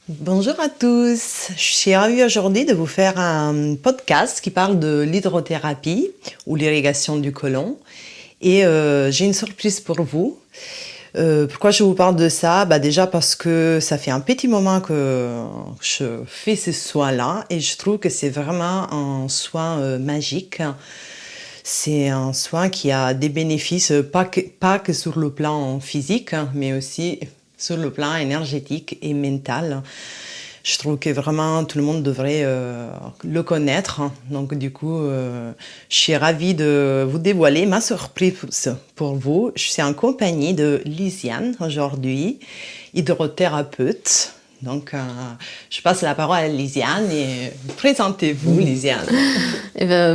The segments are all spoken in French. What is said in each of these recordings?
Bonjour à tous, je suis ravie aujourd'hui de vous faire un podcast qui parle de l'hydrothérapie ou l'irrigation du côlon et j'ai une surprise pour vous. Pourquoi je vous parle de ça? Déjà parce que ça fait un petit moment que je fais ce soin-là et je trouve que c'est vraiment un soin magique. C'est un soin qui a des bénéfices pas que sur le plan physique, mais aussi sur le plan énergétique et mental. Je trouve que vraiment tout le monde devrait le connaître. Donc du coup, je suis ravie de vous dévoiler ma surprise pour vous. Je suis en compagnie de Lisiane aujourd'hui, hydrothérapeute. Donc je passe la parole à Lisiane et présentez-vous Lisiane.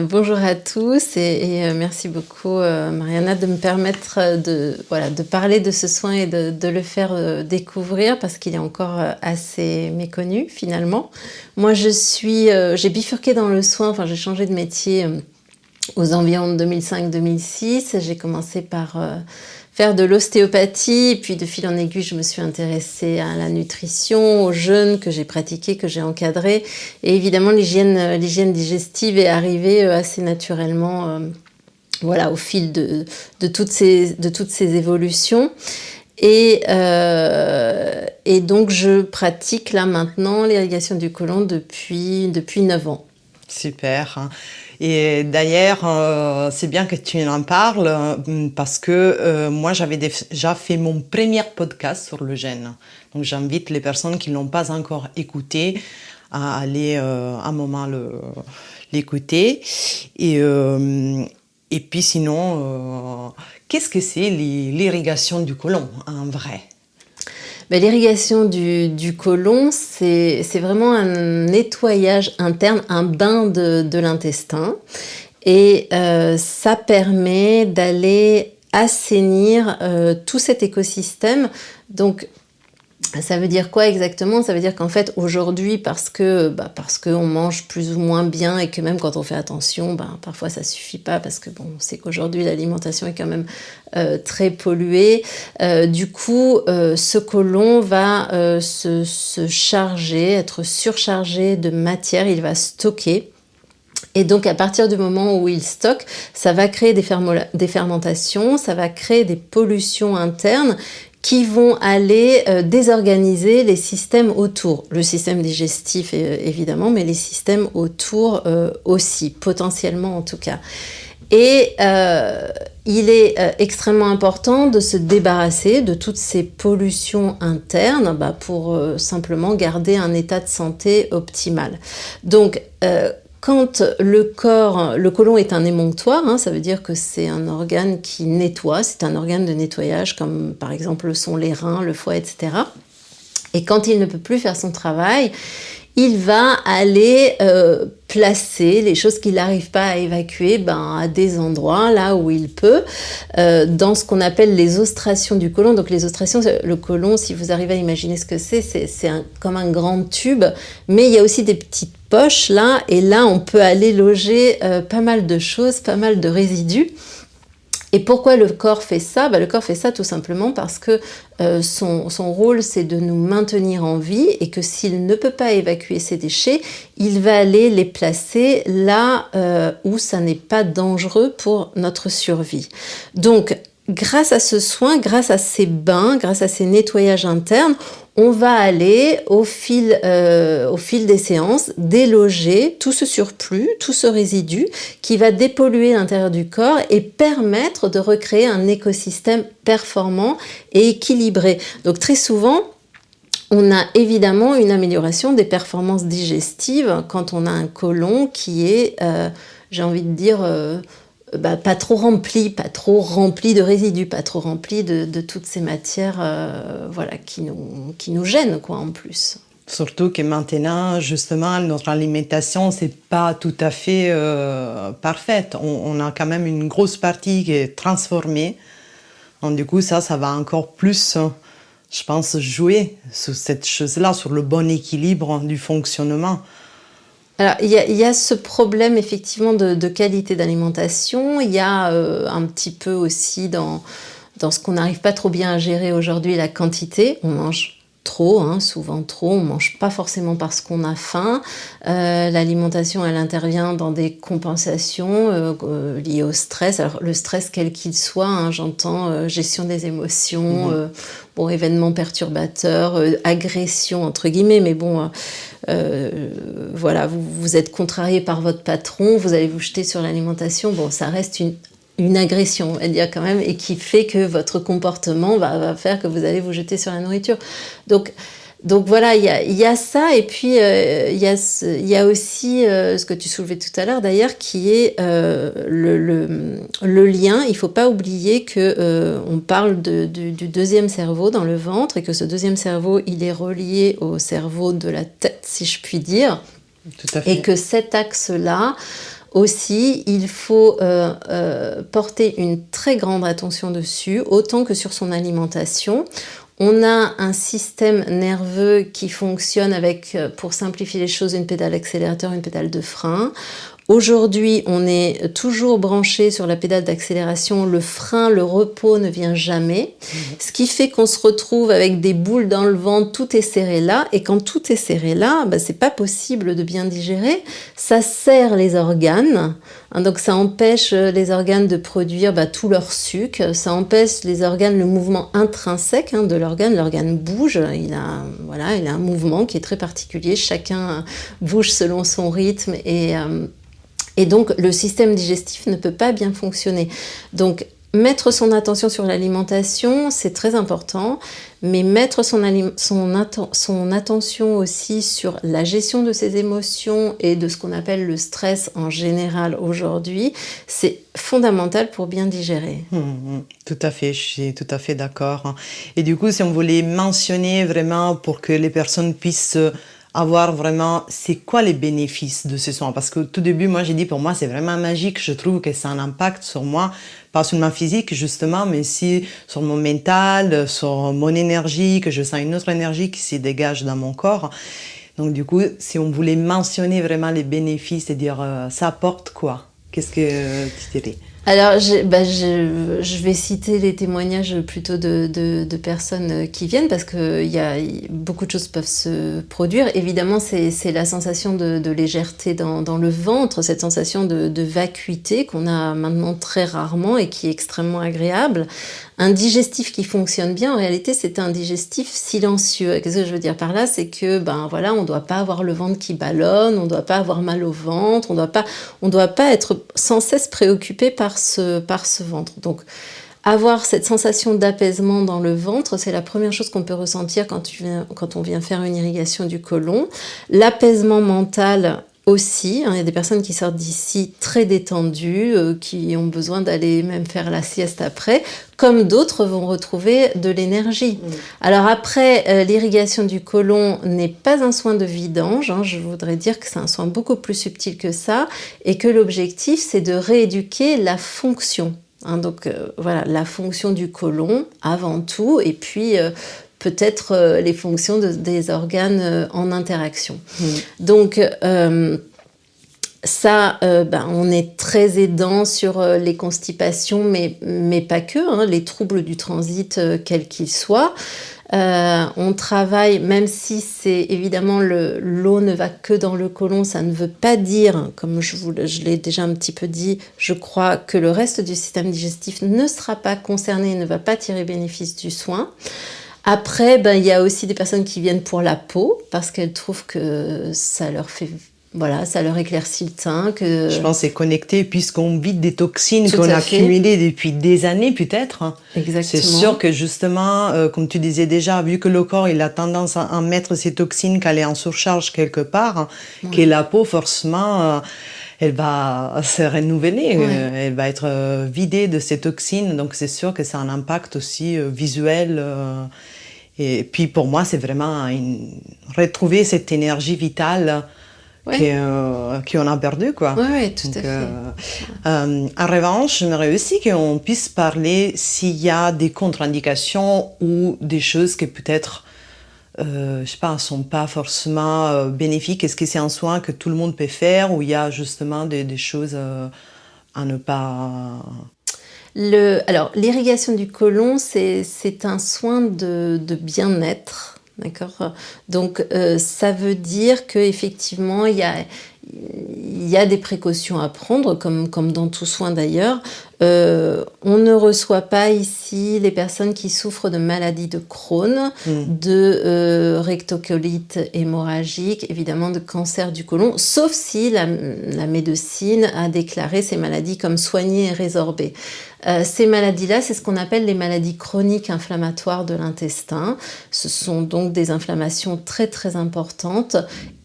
Bonjour à tous et merci beaucoup Mariana de me permettre de parler de ce soin et de le faire découvrir parce qu'il est encore assez méconnu finalement. Moi j'ai bifurqué dans le soin, j'ai changé de métier aux environs de 2005-2006. J'ai commencé par faire de l'ostéopathie, et puis de fil en aiguille, je me suis intéressée à la nutrition, au jeûne que j'ai pratiqué, que j'ai encadré. Et évidemment, l'hygiène digestive est arrivée assez naturellement au fil de toutes ces évolutions. Et donc, je pratique là maintenant l'irrigation du côlon depuis 9 ans. Super. Et d'ailleurs, c'est bien que tu en parles parce que moi, j'avais déjà fait mon premier podcast sur le jeûne. Donc, j'invite les personnes qui ne l'ont pas encore écouté à aller un moment l'écouter. Et puis sinon, qu'est-ce que c'est l'irrigation du côlon en vrai? L'irrigation du côlon, c'est vraiment un nettoyage interne, un bain de l'intestin. Et ça permet d'aller assainir tout cet écosystème. Donc, ça veut dire quoi exactement? Ça veut dire qu'en fait, aujourd'hui, parce qu'on mange plus ou moins bien et que même quand on fait attention, parfois ça suffit pas parce que on sait qu'aujourd'hui l'alimentation est quand même très polluée. Du coup, ce côlon va se charger, être surchargé de matière, il va stocker. Et donc, à partir du moment où il stocke, ça va créer des fermentations, ça va créer des pollutions internes qui vont aller désorganiser les systèmes autour. Le système digestif, évidemment, mais les systèmes autour aussi, potentiellement en tout cas. Et il est extrêmement important de se débarrasser de toutes ces pollutions internes pour simplement garder un état de santé optimal. Donc, quand le côlon est un émonctoire, ça veut dire que c'est un organe qui nettoie, c'est un organe de nettoyage comme par exemple sont les reins, le foie, etc. Et quand il ne peut plus faire son travail, il va aller placer les choses qu'il n'arrive pas à évacuer à des endroits là où il peut, dans ce qu'on appelle les ostrations du côlon. Donc les ostrations, le côlon, si vous arrivez à imaginer ce que c'est comme un grand tube, mais il y a aussi des petites poches là, et là on peut aller loger pas mal de choses, pas mal de résidus. Et pourquoi le corps fait ça? Le corps fait ça tout simplement parce que son rôle, c'est de nous maintenir en vie et que s'il ne peut pas évacuer ses déchets, il va aller les placer là où ça n'est pas dangereux pour notre survie. Donc, grâce à ce soin, grâce à ces bains, grâce à ces nettoyages internes, on va aller au fil des séances déloger tout ce surplus, tout ce résidu qui va dépolluer l'intérieur du corps et permettre de recréer un écosystème performant et équilibré. Donc très souvent, on a évidemment une amélioration des performances digestives quand on a un côlon qui est, j'ai envie de dire, pas trop rempli de résidus, pas trop rempli de toutes ces matières qui nous gênent en plus. Surtout que maintenant, justement, notre alimentation, c'est pas tout à fait parfaite. On a quand même une grosse partie qui est transformée. Donc du coup, ça va encore plus, je pense, jouer sur cette chose-là, sur le bon équilibre du fonctionnement. Alors, il y a ce problème effectivement de qualité d'alimentation. Il y a un petit peu aussi dans ce qu'on n'arrive pas trop bien à gérer aujourd'hui, la quantité. On mange trop, hein, souvent trop. On mange pas forcément parce qu'on a faim. L'alimentation, elle intervient dans des compensations liées au stress. Alors le stress, quel qu'il soit, hein, j'entends gestion des émotions, bon, événements perturbateurs, agression entre guillemets, mais bon, voilà, vous êtes contrarié par votre patron, vous allez vous jeter sur l'alimentation. Bon, ça reste une agression, on va dire quand même, et qui fait que votre comportement va faire que vous allez vous jeter sur la nourriture. Donc voilà, il y a ça, et puis il y a aussi ce que tu soulevais tout à l'heure d'ailleurs, qui est le lien. Il ne faut pas oublier que on parle du deuxième cerveau dans le ventre, et que ce deuxième cerveau, il est relié au cerveau de la tête, si je puis dire. Tout à fait. Et que cet axe-là, aussi, il faut porter une très grande attention dessus, autant que sur son alimentation. On a un système nerveux qui fonctionne avec, pour simplifier les choses, une pédale accélérateur, une pédale de frein. Aujourd'hui, on est toujours branché sur la pédale d'accélération. Le frein, le repos ne vient jamais. Ce qui fait qu'on se retrouve avec des boules dans le ventre, tout est serré là. Et quand tout est serré là, c'est pas possible de bien digérer. Ça serre les organes. Donc ça empêche les organes de produire tout leur sucre. Ça empêche les organes, le mouvement intrinsèque de l'organe. L'organe bouge. Il a un mouvement qui est très particulier. Chacun bouge selon son rythme, et donc, le système digestif ne peut pas bien fonctionner. Donc, mettre son attention sur l'alimentation, c'est très important, mais mettre son attention aussi sur la gestion de ses émotions et de ce qu'on appelle le stress en général aujourd'hui, c'est fondamental pour bien digérer. Tout à fait, je suis tout à fait d'accord. Et du coup, si on voulait mentionner vraiment pour que les personnes puissent avoir vraiment, c'est quoi les bénéfices de ce soin? Parce que tout début, moi, j'ai dit, pour moi, c'est vraiment magique. Je trouve que ça a un impact sur moi, pas seulement physique, justement, mais aussi sur mon mental, sur mon énergie, que je sens une autre énergie qui se dégage dans mon corps. Donc, du coup, si on voulait mentionner vraiment les bénéfices et dire, ça apporte quoi? Qu'est-ce que tu dirais? Alors, je vais citer les témoignages plutôt de personnes qui viennent, parce que beaucoup de choses peuvent se produire. Évidemment, c'est la sensation de légèreté dans le ventre, cette sensation de vacuité qu'on a maintenant très rarement et qui est extrêmement agréable. Un digestif qui fonctionne bien, en réalité, c'est un digestif silencieux. Qu'est-ce que je veux dire par là? C'est que, on ne doit pas avoir le ventre qui ballonne, on ne doit pas avoir mal au ventre, on doit pas être sans cesse préoccupé par ce ventre. Donc, avoir cette sensation d'apaisement dans le ventre, c'est la première chose qu'on peut ressentir quand on vient faire une irrigation du côlon. L'apaisement mental aussi, il y a des personnes qui sortent d'ici très détendues, qui ont besoin d'aller même faire la sieste après, comme d'autres vont retrouver de l'énergie. Alors après, l'irrigation du côlon n'est pas un soin de vidange, je voudrais dire que c'est un soin beaucoup plus subtil que ça, et que l'objectif, c'est de rééduquer la fonction. Donc voilà, la fonction du côlon avant tout, et puis peut-être les fonctions des organes en interaction. Donc ça, on est très aidant sur les constipations, mais pas que, les troubles du transit, quels qu'ils soient. On travaille, même si c'est évidemment l'eau ne va que dans le côlon, ça ne veut pas dire, comme je l'ai déjà un petit peu dit, je crois que le reste du système digestif ne sera pas concerné, ne va pas tirer bénéfice du soin. Après, il y a aussi des personnes qui viennent pour la peau, parce qu'elles trouvent que ça leur fait... Voilà, ça leur éclaircit le teint. Je pense que c'est connecté puisqu'on vide des toxines qu'on a fait. accumulées depuis des années peut-être. Exactement. C'est sûr que justement, comme tu disais déjà, vu que le corps il a tendance à en mettre ces toxines, qu'elle est en surcharge quelque part, que la peau forcément... elle va se renouveler, elle va être vidée de ces toxines, donc c'est sûr que ça a un impact aussi visuel. Et puis pour moi, c'est vraiment retrouver cette énergie vitale qu'on a perdue, quoi. Oui, tout à fait. En revanche, j'aimerais aussi qu'on puisse parler s'il y a des contre-indications ou des choses qui peut-être je sais pas, sont pas forcément bénéfiques. Est-ce que c'est un soin que tout le monde peut faire ou il y a justement des choses à ne pas... Alors, l'irrigation du côlon, c'est un soin de bien-être. D'accord. Donc, ça veut dire qu'effectivement, il y a des précautions à prendre, comme dans tout soin d'ailleurs. On ne reçoit pas ici les personnes qui souffrent de maladies de Crohn, de rectocolite hémorragique, évidemment de cancer du côlon, sauf si la médecine a déclaré ces maladies comme soignées et résorbées. Ces maladies-là, c'est ce qu'on appelle les maladies chroniques inflammatoires de l'intestin. Ce sont donc des inflammations très très importantes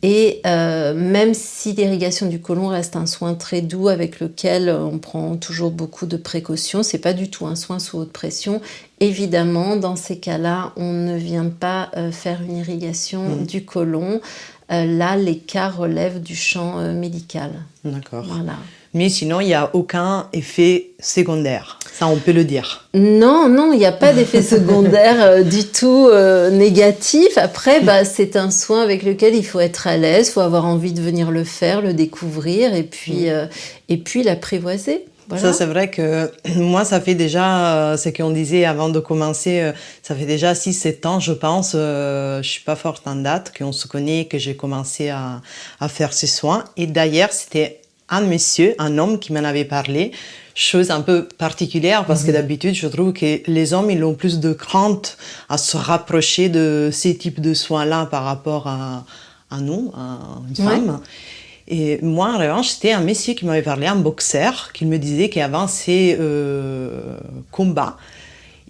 et même si l'irrigation du côlon reste un soin très doux avec lequel on prend toujours beaucoup de précautions, c'est pas du tout un soin sous haute pression. Évidemment, dans ces cas-là, on ne vient pas faire une irrigation du côlon. Là, les cas relèvent du champ médical. D'accord. Voilà. Mais sinon, il n'y a aucun effet secondaire. Ça, on peut le dire. Non, il n'y a pas d'effet secondaire du tout négatif. Après, c'est un soin avec lequel il faut être à l'aise, il faut avoir envie de venir le faire, le découvrir et puis l'apprivoiser. Voilà. Ça, c'est vrai que moi, ça fait déjà, ce qu'on disait avant de commencer, ça fait déjà 6-7 ans, je pense, je suis pas forte en date, qu'on se connaît, que j'ai commencé à faire ces soins. Et d'ailleurs, c'était un monsieur, un homme qui m'en avait parlé, chose un peu particulière parce que d'habitude, je trouve que les hommes, ils ont plus de crainte à se rapprocher de ces types de soins-là par rapport à nous, à une femme. Et moi, en revanche, c'était un monsieur qui m'avait parlé, un boxeur, qui me disait qu'avant ses combats,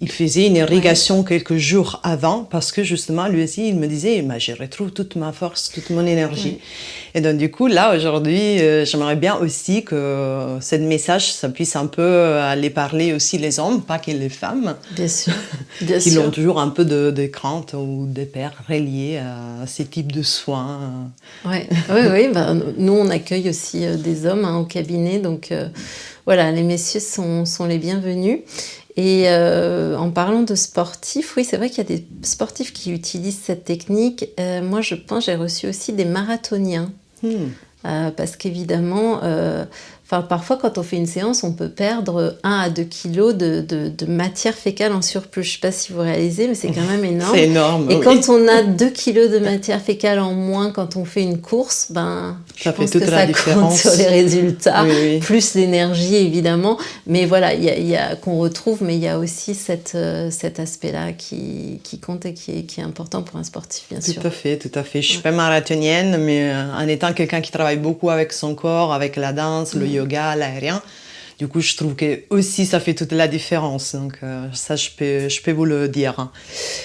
il faisait une irrigation quelques jours avant parce que justement, lui aussi, il me disait je retrouve toute ma force, toute mon énergie. Et donc, du coup, là, aujourd'hui, j'aimerais bien aussi que ce message, ça puisse un peu aller parler aussi les hommes, pas que les femmes. Bien sûr. Qui ont toujours un peu de crainte ou de peur reliées à ces types de soins. Oui. Nous, on accueille aussi des hommes au cabinet. Donc, voilà, les messieurs sont les bienvenus. Et en parlant de sportifs, oui, c'est vrai qu'il y a des sportifs qui utilisent cette technique. Moi, je pense, j'ai reçu aussi des marathoniens. Parce qu'évidemment, parfois, quand on fait une séance, on peut perdre 1 à 2 kilos de matière fécale en surplus. Je ne sais pas si vous réalisez, mais c'est quand même énorme. C'est énorme. Et quand on a 2 kilos de matière fécale en moins quand on fait une course, je pense que ça compte sur les résultats, plus l'énergie évidemment. Mais voilà, il y a qu'on retrouve, mais il y a aussi cet aspect-là qui compte et qui est important pour un sportif, bien sûr. Tout à fait. Je suis pas marathonienne, mais en étant quelqu'un qui travaille beaucoup avec son corps, avec la danse, le yoga, l'aérien. Du coup, je trouve que aussi ça fait toute la différence. Donc ça, je peux vous le dire.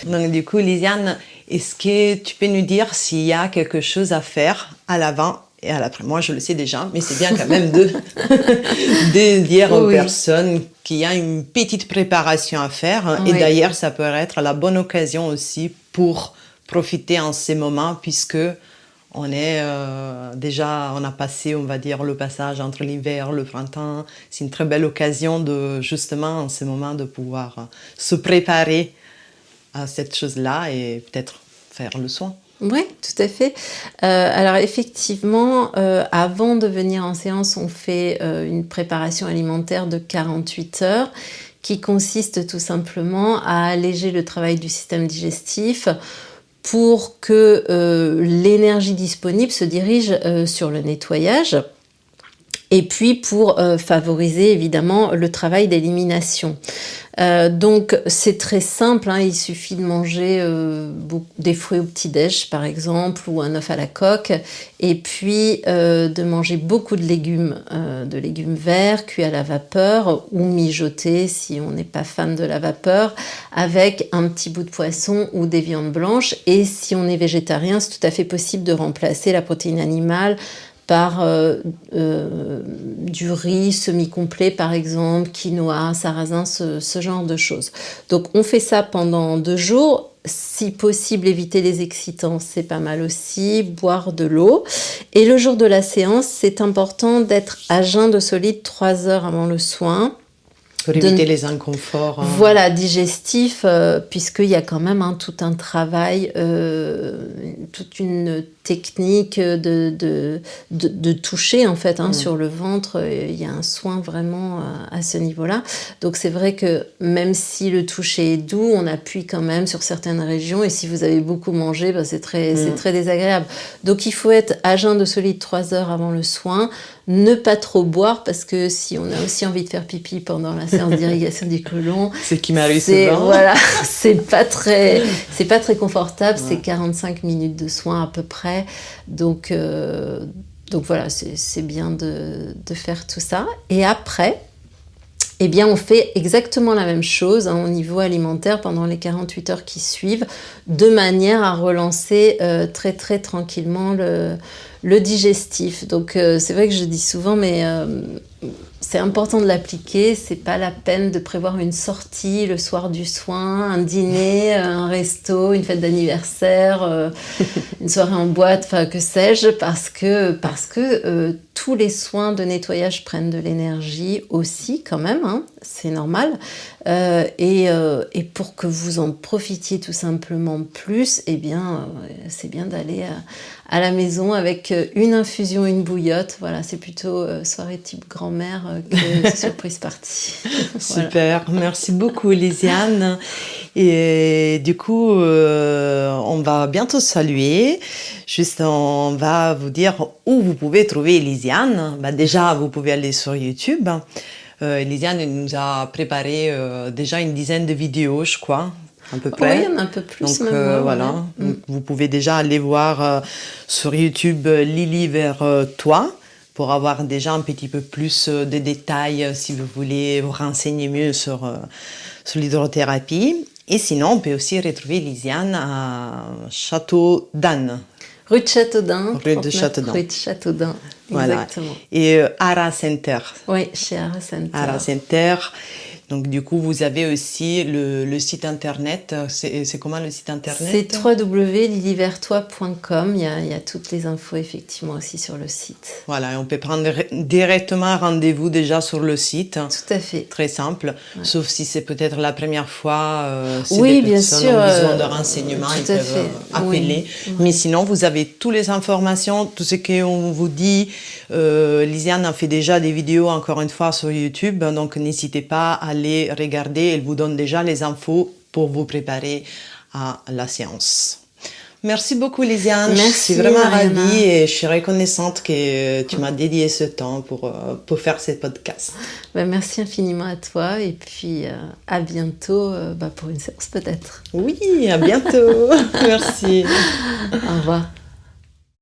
Donc du coup, Lisiane, est-ce que tu peux nous dire s'il y a quelque chose à faire à l'avant et à l'après? Moi, je le sais déjà, mais c'est bien quand même de dire aux personnes qu'il y a une petite préparation à faire. Et d'ailleurs, ça peut être la bonne occasion aussi pour profiter en ces moments, puisque on est déjà, on a passé, on va dire, le passage entre l'hiver, le printemps. C'est une très belle occasion de, justement, en ce moment, de pouvoir se préparer à cette chose-là et peut-être faire le soin. Oui, tout à fait. Alors effectivement, avant de venir en séance, on fait une préparation alimentaire de 48 heures qui consiste tout simplement à alléger le travail du système digestif pour que l'énergie disponible se dirige sur le nettoyage et puis pour favoriser évidemment le travail d'élimination. Donc c'est très simple, il suffit de manger des fruits au petit-déj par exemple ou un œuf à la coque et puis de manger beaucoup de légumes verts cuits à la vapeur ou mijotés si on n'est pas fan de la vapeur avec un petit bout de poisson ou des viandes blanches et si on est végétarien c'est tout à fait possible de remplacer la protéine animale par du riz semi-complet par exemple, quinoa, sarrasin, ce genre de choses. Donc on fait ça pendant 2 jours. Si possible, éviter les excitants, c'est pas mal aussi, boire de l'eau. Et le jour de la séance, c'est important d'être à jeun de solide 3 heures avant le soin. Pour éviter les inconforts. Voilà, digestif, puisqu'il y a quand même tout un travail, toute une technique de toucher en fait sur le ventre. Il y a un soin vraiment à ce niveau-là. Donc c'est vrai que même si le toucher est doux, on appuie quand même sur certaines régions. Et si vous avez beaucoup mangé, c'est très désagréable. Donc il faut être à jeun de solide 3 heures avant le soin. Ne pas trop boire, parce que si on a aussi envie de faire pipi pendant la séance d'irrigation du côlon, c'est qui m'arrive souvent. Voilà, c'est pas très confortable. C'est 45 minutes de soin à peu près. Donc voilà, c'est bien de faire tout ça. Et après, eh bien, on fait exactement la même chose au niveau alimentaire pendant les 48 heures qui suivent, de manière à relancer très très tranquillement le digestif. Donc c'est vrai que je dis souvent, mais c'est important de l'appliquer. C'est pas la peine de prévoir une sortie le soir du soin, un dîner, un resto, une fête d'anniversaire, une soirée en boîte, enfin que sais-je, parce que tous les soins de nettoyage prennent de l'énergie aussi quand même, c'est normal. Et pour que vous en profitiez tout simplement plus, eh bien, c'est bien d'aller à la maison avec une infusion, une bouillotte. Voilà, c'est plutôt soirée type grand-mère que surprise party. Super, voilà. Merci beaucoup Lisiane. Et du coup, on va bientôt saluer. Juste, on va vous dire où vous pouvez trouver Lisiane. Déjà, vous pouvez aller sur YouTube. Lisiane nous a préparé déjà une dizaine de vidéos, je crois, à peu près. Oui, un peu plus. Donc voilà, donc, vous pouvez déjà aller voir sur YouTube Lily vers toi pour avoir déjà un petit peu plus de détails si vous voulez vous renseigner mieux sur l'hydrothérapie. Et sinon, on peut aussi retrouver Lisiane à Château d'Anne. Rue de Châteaudun. Rue de Châteaudun. Rue de Châteaudun, voilà. Exactement. Et Ara Center. Oui, chez Ara Center. Ara Center. Donc du coup, vous avez aussi le site internet. C'est comment le site internet? C'est www.lilyvertoi.com. Il y a toutes les infos effectivement aussi sur le site. Voilà, et on peut prendre directement rendez-vous déjà sur le site. Tout à fait. Très simple, sauf si c'est peut-être la première fois. Oui, bien sûr. Ont besoin de renseignements, ils peuvent appeler. Oui. Mais sinon, vous avez toutes les informations, tout ce qu'on vous dit. Lisiane a fait déjà des vidéos, encore une fois, sur YouTube. Donc, n'hésitez pas à les regarder. Elle vous donne déjà les infos pour vous préparer à la séance. Merci beaucoup Lisiane, Merci, je suis vraiment Mariana. ravie et je suis reconnaissante que tu m'as dédié ce temps pour faire ce podcast. Merci infiniment à toi et puis à bientôt pour une séance peut-être. Oui, à bientôt. Merci. Au revoir.